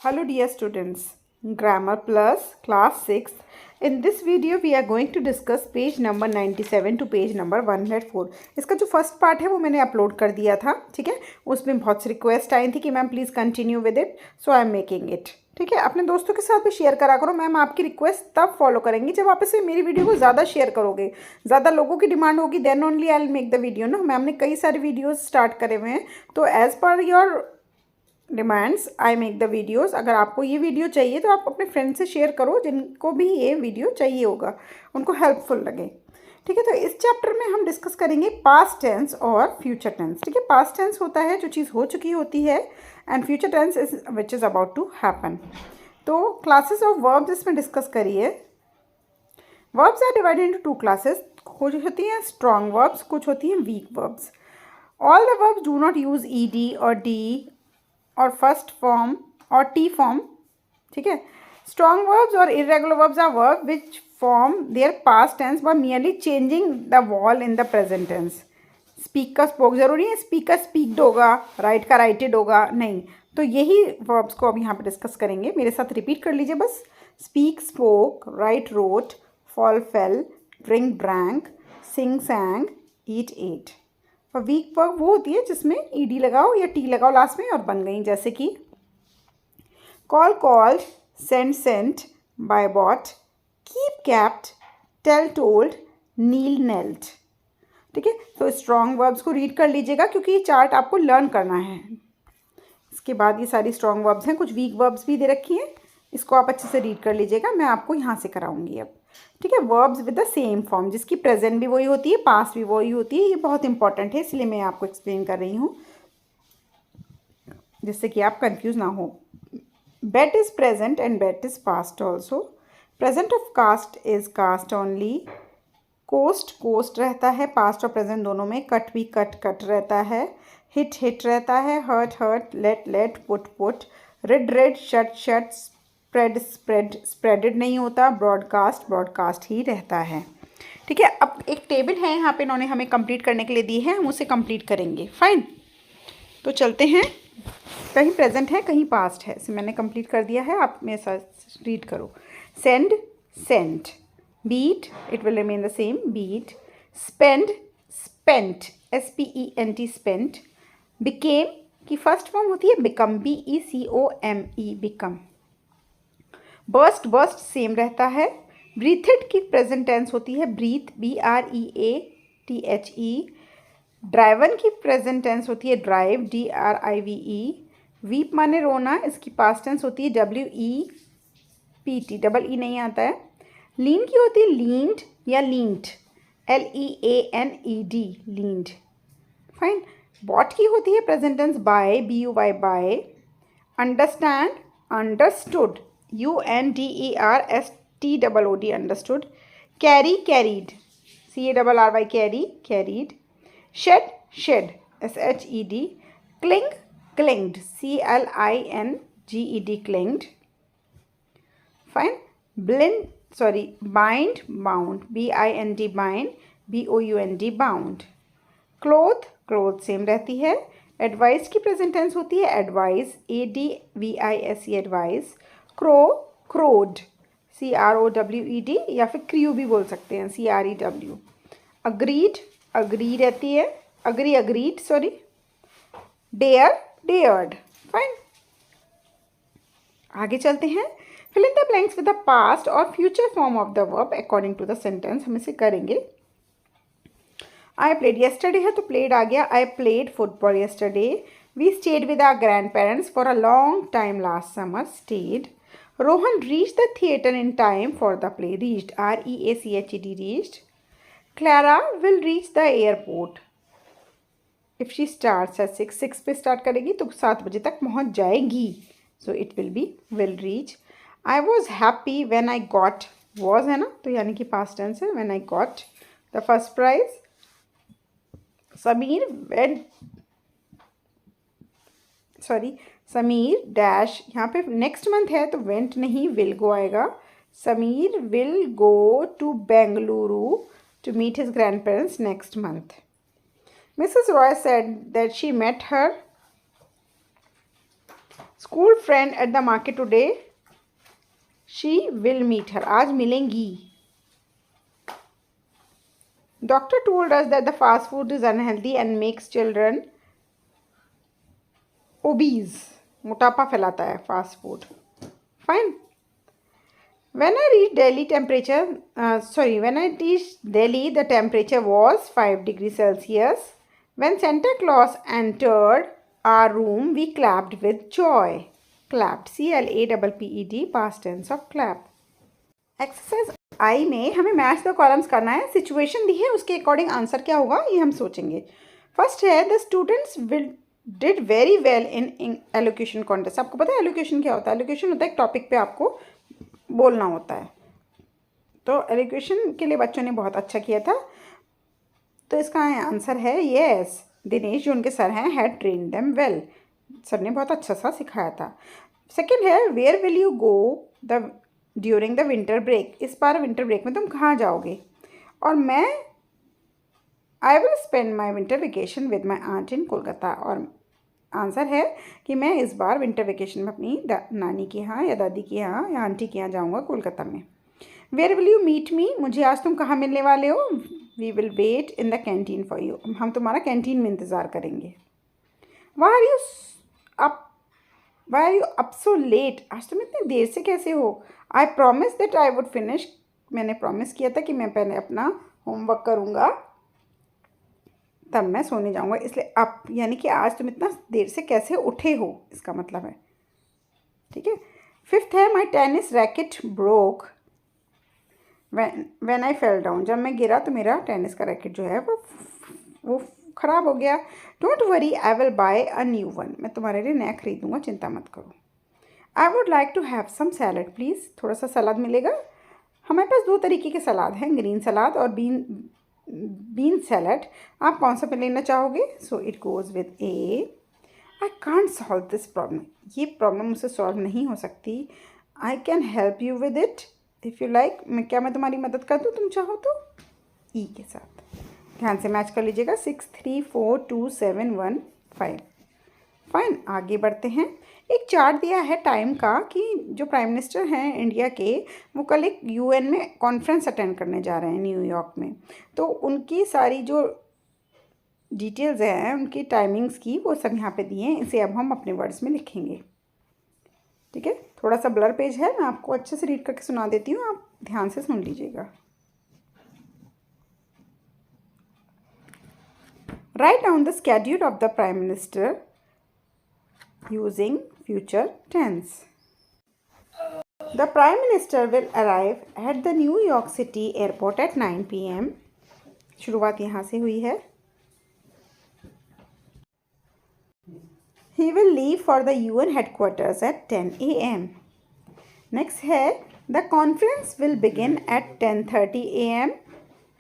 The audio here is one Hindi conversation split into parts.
Hello dear students, Grammar Plus Class 6. In this video we are going to discuss page number 97 to page number 104. इसका जो फर्स्ट पार्ट है वो मैंने अपलोड कर दिया था, ठीक है। उसमें बहुत सी रिक्वेस्ट आई थी कि ma'am please continue with it, so I am making it, ठीक है। अपने दोस्तों के साथ भी शेयर करा करो। मैम आपकी रिक्वेस्ट तब फॉलो करेंगी जब आप इसे मेरी वीडियो को ज़्यादा शेयर करोगे, ज़्यादा लोगों की डिमांड होगी, then only I will make the video ना। मैम ने कई सारे वीडियोज़ स्टार्ट करे हुए हैं, तो as per your demands I make the videos. अगर आपको ये वीडियो चाहिए तो आप अपने फ्रेंड से शेयर करो जिनको भी ये वीडियो चाहिए होगा, उनको हेल्पफुल लगे, ठीक है। तो इस चैप्टर में हम डिस्कस करेंगे पास्ट टेंस और फ्यूचर टेंस, ठीक है। पास्ट टेंस होता है जो चीज़ हो चुकी होती है, and future tense is which is about to happen. तो क्लासेस ऑफ वर्ब्स इसमें डिस्कस करिए। Verbs are divided into two classes. कुछ होती हैं स्ट्रॉन्ग वर्ब्स, कुछ होती हैं weak verbs. All the verbs do not use E D और डी और फर्स्ट फॉर्म और टी फॉर्म, ठीक है। स्ट्रॉन्ग वर्ब्स और irregular verbs are verb which form their past tense by merely changing the wall in the present tense. Speak का स्पोक, जरूरी है स्पीक का स्पीक्ड होगा, राइट का राइटेड होगा, नहीं। तो यही वर्ब्स को अब यहाँ पे डिस्कस करेंगे। मेरे साथ रिपीट कर लीजिए बस। Speak spoke, write wrote, fall fell, drink drank, sing sang, eat ate. और वीक वर्ब वो होती है जिसमें ईडी लगाओ या टी लगाओ लास्ट में और बन गई, जैसे कि call called, send sent, buy bought, keep kept, tell told, kneel knelt, ठीक है। तो स्ट्रॉन्ग वर्ब्स को रीड कर लीजिएगा क्योंकि ये चार्ट आपको लर्न करना है। इसके बाद ये सारी स्ट्रॉन्ग वर्ब्स हैं, कुछ वीक वर्ब्स भी दे रखी हैं, इसको आप अच्छे से रीड कर लीजिएगा। मैं आपको यहाँ से कराऊंगी अब, ठीक है। Verbs with the same form, जिसकी प्रेजेंट भी वही होती है, पास्ट भी वही होती है। ये बहुत इंपॉर्टेंट है, इसलिए मैं आपको एक्सप्लेन कर रही हूँ जिससे कि आप कंफ्यूज ना हो। Bet is present and bet is past also. Present of cast is cast only. Cost cost रहता है पास्ट और प्रेजेंट दोनों में। कट भी कट कट रहता है। हिट हिट रहता है। Hurt hurt, let let, put put, read read, shut shut, spread spread, spreaded नहीं होता। ब्रॉडकास्ट ब्रॉडकास्ट ही रहता है, ठीक है। अब एक टेबल है यहाँ पे, इन्होंने हमें कंप्लीट करने के लिए दी है, हम उसे कंप्लीट करेंगे। फाइन, तो चलते हैं। कहीं प्रेजेंट है कहीं पास्ट है, इसे मैंने कंप्लीट कर दिया है, आप मेरे साथ रीड करो। Send sent, beat it will remain the same, beat. Spend spent, SPENT spent. Became की फर्स्ट फॉर्म होती है become, BECOME become. Burst burst same रहता है। ब्रीथेड की प्रेजेंट टेंस होती है ब्रीथ, BREATHE। ड्राइवन की प्रेजेंट टेंस होती है ड्राइव, DRIVE। वीप माने रोना, इसकी पास्ट टेंस होती है WEPT, डबल ई नहीं आता है। लीन की होती है लीन्ड या leaned, LEANED, leaned. Fine. Bought की होती है present tense buy, BUY buy. Understand understood, UNDERSTOOD, understood. Carry carried, CARRY carry, carried. Shed shed, SHED। Cling clinged, CLINGED, clinged. Fine. Blind bind bound, BIND bind, BOUND bound. Clothe clothe same रहती है। एडवाइस की प्रेजेंट टेंस होती है advise, ADVISE, advise. Crow crowed, CROWED, या फिर क्रू भी बोल सकते हैं, CREW। अग्रीड अग्री रहती है, agreed sorry. Dare dared. Fine, आगे चलते हैं। Fill in the blanks with the past और future form of the verb according to the sentence, हम इसे करेंगे। आई प्लेड येस्टरडे है तो प्लेड आ गया। I played football yesterday. We stayed with our grand parents for a long time last summer, stayed. Rohan reached the theatre in time for the play, reached, REACHED, reached. Clara will reach the airport if she starts at 6 पे स्टार्ट करेगी तो 7 बजे तक पहुंच जाएगी, so it will be will reach. I was happy when I got, was है ना, तो यानी कि पास्ट टेंस है, when I got the first prize. Sameer Sameer dash, यहाँ पे नेक्स्ट मंथ है तो वेंट नहीं विल गो आएगा। Sameer will go to Bengaluru to meet his grand parents next month. Mrs. Roy said that she met her school friend at the market today, she will meet her, आज मिलेंगी। Doctor told us that the fast food is unhealthy and makes children obese, मोटापा फैलाता है fast food. Fine. When I reached Delhi when I reached Delhi, the temperature was 5 degrees Celsius. When Santa Claus entered our room, we clapped with joy. Clapped, CLAPPED, past tense of clap. Exercise I में हमें मैच द कॉलम्स करना है। सिचुएशन दी है, उसके अकॉर्डिंग आंसर क्या होगा ये हम सोचेंगे। फर्स्ट है the students did very well in allocation contest. आपको पता है एलोकेशन क्या होता है? एलोकेशन होता है एक टॉपिक पे आपको बोलना होता है। तो एलोकेशन के लिए बच्चों ने बहुत अच्छा किया था। तो इसका आंसर है येस, दिनेश जो उनके सर हैं had train them well, sir ने बहुत अच्छा सा सिखाया था। सेकंड है where will you go the during the winter break, इस बार विंटर ब्रेक में तुम कहाँ जाओगे? और मैं I will spend my winter vacation with my aunt in Kolkata, और आंसर है कि मैं इस बार विंटर वेकेशन में अपनी नानी के यहाँ या दादी के यहाँ या आंटी के यहाँ जाऊँगा कोलकाता में। Where will you meet me, मुझे आज तुम कहाँ मिलने वाले हो? We will wait in the canteen for you, हम तुम्हारा कैंटीन में इंतज़ार करेंगे। Why are you up so late, आज तुम इतनी देर से कैसे हो? I promise that I would finish, मैंने प्रॉमिस किया था कि मैं पहले अपना होमवर्क करूँगा तब मैं सोने जाऊँगा, इसलिए अप यानी कि आज तुम इतना देर से कैसे उठे हो, इसका मतलब है। ठीक है। फिफ्थ है my tennis racket broke when I fell down, जब मैं गिरा तो मेरा टेनिस का रैकेट जो है वो ख़राब हो गया। Don't worry I will buy a new one, मैं तुम्हारे लिए नया खरीदूँगा, चिंता मत करो। I would like to have some salad please, थोड़ा सा सलाद मिलेगा? हमारे पास दो तरीके के सलाद हैं, ग्रीन सलाद और बीन सैलड, आप कौन सा लेना चाहोगे? So it goes with A. I can't solve this problem, ये प्रॉब्लम मुझसे सॉल्व नहीं हो सकती। I can help you with it if you like, मैं तुम्हारी मदद कर दूँ तुम चाहो तो? ई के साथ ध्यान से मैच कर लीजिएगा। 6 3 4 2 7 1 5। फाइन, आगे बढ़ते हैं। एक चार्ट दिया है टाइम का कि जो प्राइम मिनिस्टर हैं इंडिया के, वो कल एक यूएन में कॉन्फ्रेंस अटेंड करने जा रहे हैं न्यूयॉर्क में। तो उनकी सारी जो डिटेल्स हैं उनकी टाइमिंग्स की, वो सब यहाँ पे दिए हैं। इसे अब हम अपने वर्ड्स में लिखेंगे। ठीक है, थोड़ा सा ब्लर पेज है, मैं आपको अच्छे से रीड करके सुना देती हूँ, आप ध्यान से सुन लीजिएगा। Write down the schedule of the prime minister using future tense. The Prime Minister will arrive at the New York City airport at 9 p.m. शुरुआत यहाँ से हुई है। He will leave for the UN headquarters at 10 a.m. Next है the conference will begin at 10:30 a.m.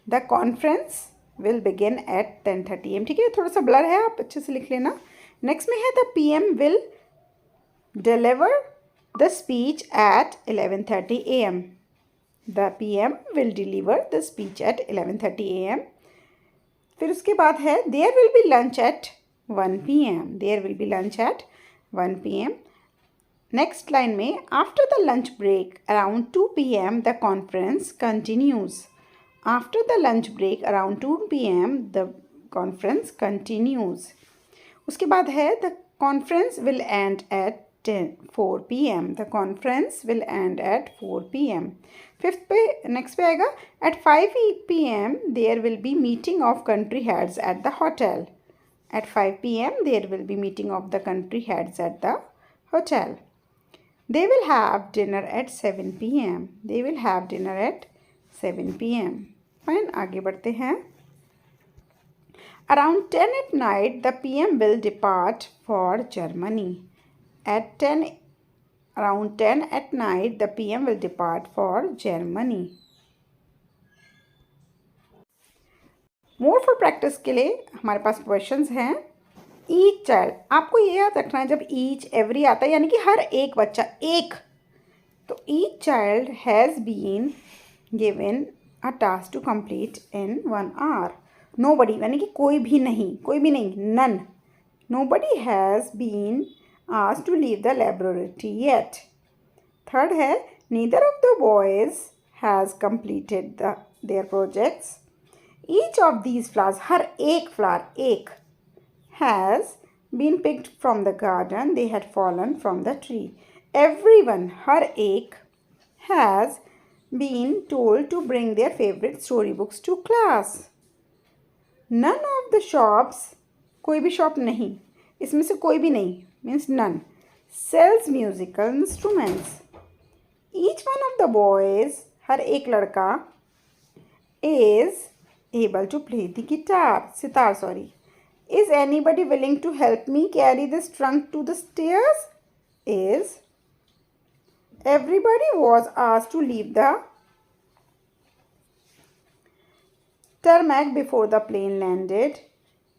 The conference will begin at 10:30 a.m. ठीक है, थोड़ा सा ब्लर है, आप अच्छे से लिख लेना। नेक्स्ट में है the PM will deliver the speech at 11:30 a.m. The PM will deliver the speech at 11:30 a.m. फिर उसके बाद है there will be lunch at 1 p.m. There will be lunch at 1 p.m. Next line में after the lunch break around 2 p.m. the conference continues. After the lunch break around 2 p.m. the conference continues. उसके बाद है the conference will end at 4 p.m. The conference will end at 4 p.m. Fifth पे नेक्स्ट पे आएगा at 5 p.m. There will be meeting of country heads at the hotel. At 5 p.m. There will be meeting of the country heads at the hotel. They will have dinner at 7 p.m. They will have dinner at 7 p.m. Fine, आगे बढ़ते हैं। Around 10 at night, the PM will depart for Germany. Around 10 at night, the PM will depart for Germany. More for practice के लिए हमारे पास questions हैं। Each child, आपको ये याद रखना है जब each every आता है यानी कि हर एक बच्चा एक, तो each child has been given a task to complete in 1 hour. Nobody यानी कि कोई भी नहीं, none. Nobody has been asked to leave the laboratory yet. Third है, neither of the boys has completed their projects. Each of these flowers, हर एक flower, एक, has been picked from the garden. They had fallen from the tree. Everyone, हर एक, has been told to bring their favorite storybooks to class. None of the shops, कोई भी शॉप नहीं, इसमें से कोई भी नहीं means none, sells musical instruments. Each one of the boys, हर एक लड़का, is able to play the guitar, sitar sorry. Is anybody willing to help me carry this trunk to the stairs? Is everybody was asked to leave the tarmac before the plane landed.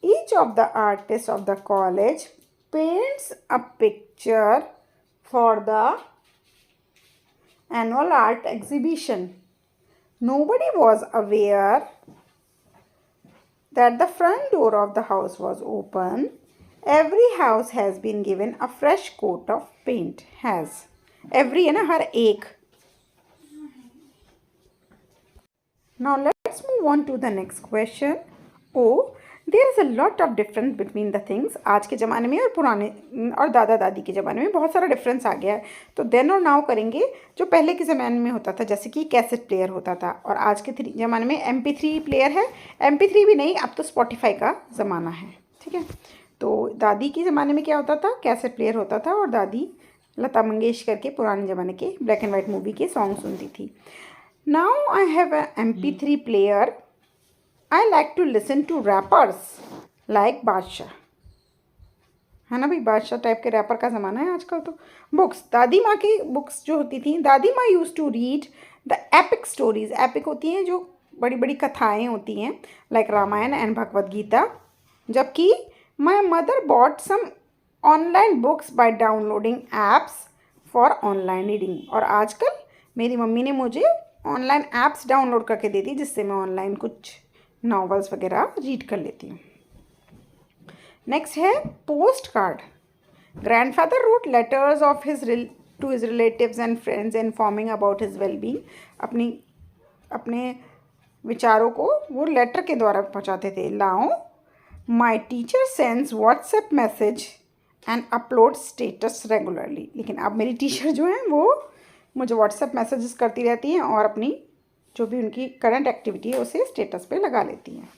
Each of the artists of the college paints a picture for the annual art exhibition. Nobody was aware that the front door of the house was open. Every house has been given a fresh coat of paint. Has. Every है ना, हर एक. Now let's move on to the next question. Oh, there is a lot of difference between the things. आज के ज़माने में और पुराने और दादा दादी के ज़माने में बहुत सारा डिफरेंस आ गया है. तो देन और नाउ करेंगे जो पहले के ज़माने में होता था, जैसे कि कैसेट प्लेयर होता था, और आज के ज़माने में MP3 प्लेयर है. MP3 भी नहीं, अब तो स्पॉटिफाई का ज़माना है. ठीक है. तो दादी के ज़माने में क्या होता था, कैसेट प्लेयर होता था और दादी लता मंगेशकर के पुराने ज़माने के ब्लैक एंड वाइट मूवी के सॉन्ग सुनती थी. Now I have a MP3 player. I like to listen to rappers like बादशाह. है ना भाई, बादशाह टाइप के रैपर का ज़माना है आजकल. तो बुक्स, दादी माँ की बुक्स जो होती थी, दादी माँ use to read the epic stories. Epic होती हैं जो बड़ी बड़ी कथाएँ होती हैं, लाइक रामायण एंड भगवद गीता. जबकि my mother bought some online books by downloading apps for online reading. और आजकल मेरी मम्मी ने मुझे ऑनलाइन ऐप्स डाउनलोड करके दे दी, जिससे मैं ऑनलाइन कुछ नॉवेल्स वगैरह रीड कर लेती हूँ. नेक्स्ट है post card. Grandfather wrote letters of to his relatives and friends informing about his wellbeing. अपने विचारों को वो लेटर के द्वारा पहुँचाते थे. लाओ my teacher sends WhatsApp message and upload status regularly. लेकिन अब मेरी टीचर जो हैं वो मुझे व्हाट्सएप मैसेजेस करती रहती हैं और अपनी जो भी उनकी करंट एक्टिविटी है उसे स्टेटस पे लगा लेती हैं.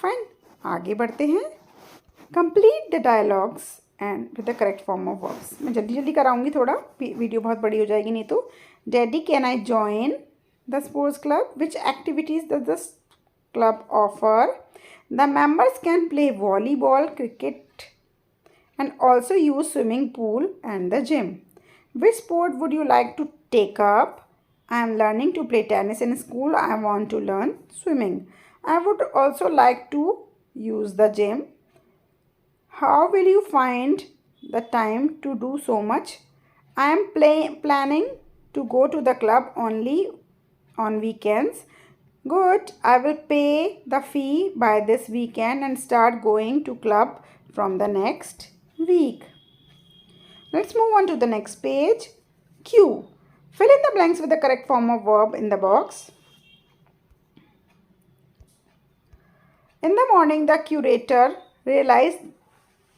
फाइन, आगे बढ़ते हैं. Complete the dialogues and with the correct form of verbs. मैं जल्दी जल्दी कराऊंगी, थोड़ा वीडियो बहुत बड़ी हो जाएगी नहीं तो. Daddy, can I join the sports club? Which activities does the club offer? The members can play volleyball, cricket and also use swimming pool and the gym. Which sport would you like to take up? I am learning to play tennis in school. I want to learn swimming. I would also like to use the gym. How will you find the time to do so much? I am planning to go to the club only on weekends. Good. I will pay the fee by this weekend and start going to club from the next week. Let's move on to the next page. Q. Fill in the blanks with the correct form of verb in the box. In the morning, the curator realized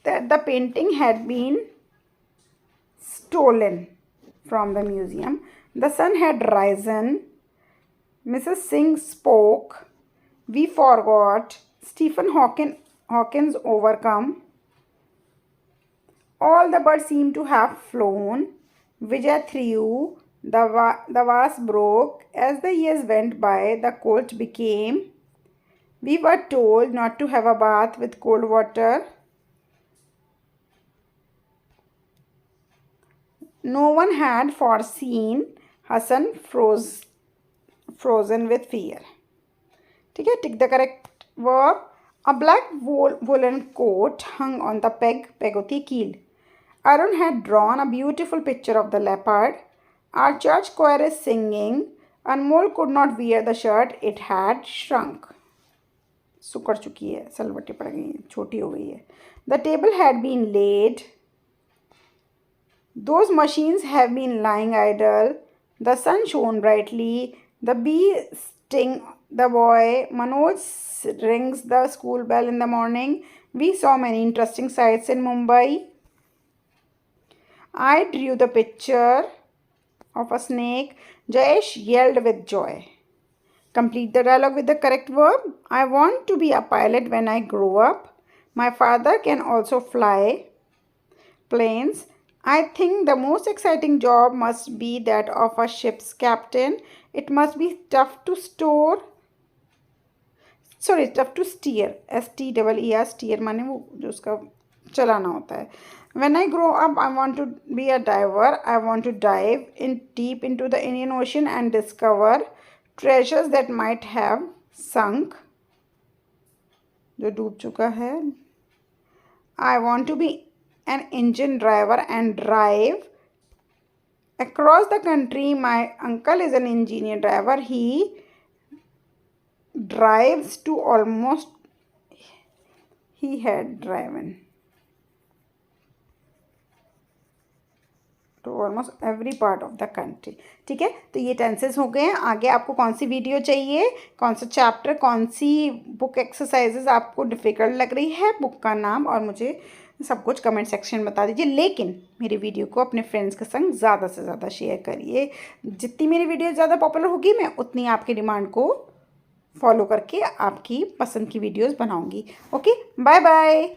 that the painting had been stolen from the museum. The sun had risen. Mrs. Singh spoke. We forgot. Stephen Hawkins overcome. All the birds seemed to have flown. Vijay threw. The vase broke. As the years went by, the cold became. We were told not to have a bath with cold water. No one had foreseen Hassan frozen with fear. ठीक है, tick the correct verb. A black woolen coat hung on the peg. Peg होती है कील. Arun had drawn a beautiful picture of the leopard. Our church choir is singing. Anmol could not wear the shirt. It had shrunk. सुकड़ चुकी है, सलवटें पड़ गई हैं, छोटी हो गई है. The table had been laid. Those machines have been lying idle. The sun shone brightly. The bee sting the boy. Manoj rings the school bell in the morning. We saw many interesting sights in Mumbai. I drew the picture of a snake. Jayesh yelled with joy. Complete the dialogue with the correct verb. I want to be a pilot when I grow up. My father can also fly planes. I think the most exciting job must be that of a ship's captain. It must be tough to tough to steer. STEER, steer माने वो जो उसका चलाना होता है. When I grow up, I want to be a diver. I want to dive in deep into the Indian Ocean and discover treasures that might have sunk, जो डूब चुका है. I want to be an engine driver and drive across the country. My uncle is an engineer driver. He drives to almost he had driven to almost every part of the country. ठीक है, तो ये टेंसेस हो गए हैं. आगे आपको कौन सी वीडियो चाहिए, कौन सा चैप्टर, कौन सी बुक एक्सरसाइजेज आपको डिफ़िकल्ट लग रही है, बुक का नाम और मुझे सब कुछ कमेंट सेक्शन में बता दीजिए. लेकिन मेरी वीडियो को अपने फ्रेंड्स के संग ज़्यादा से ज़्यादा शेयर करिए. जितनी मेरी वीडियो ज़्यादा पॉपुलर होगी मैं उतनी आपकी डिमांड को फॉलो करके आपकी पसंद की वीडियोस बनाऊंगी. Okay, bye bye.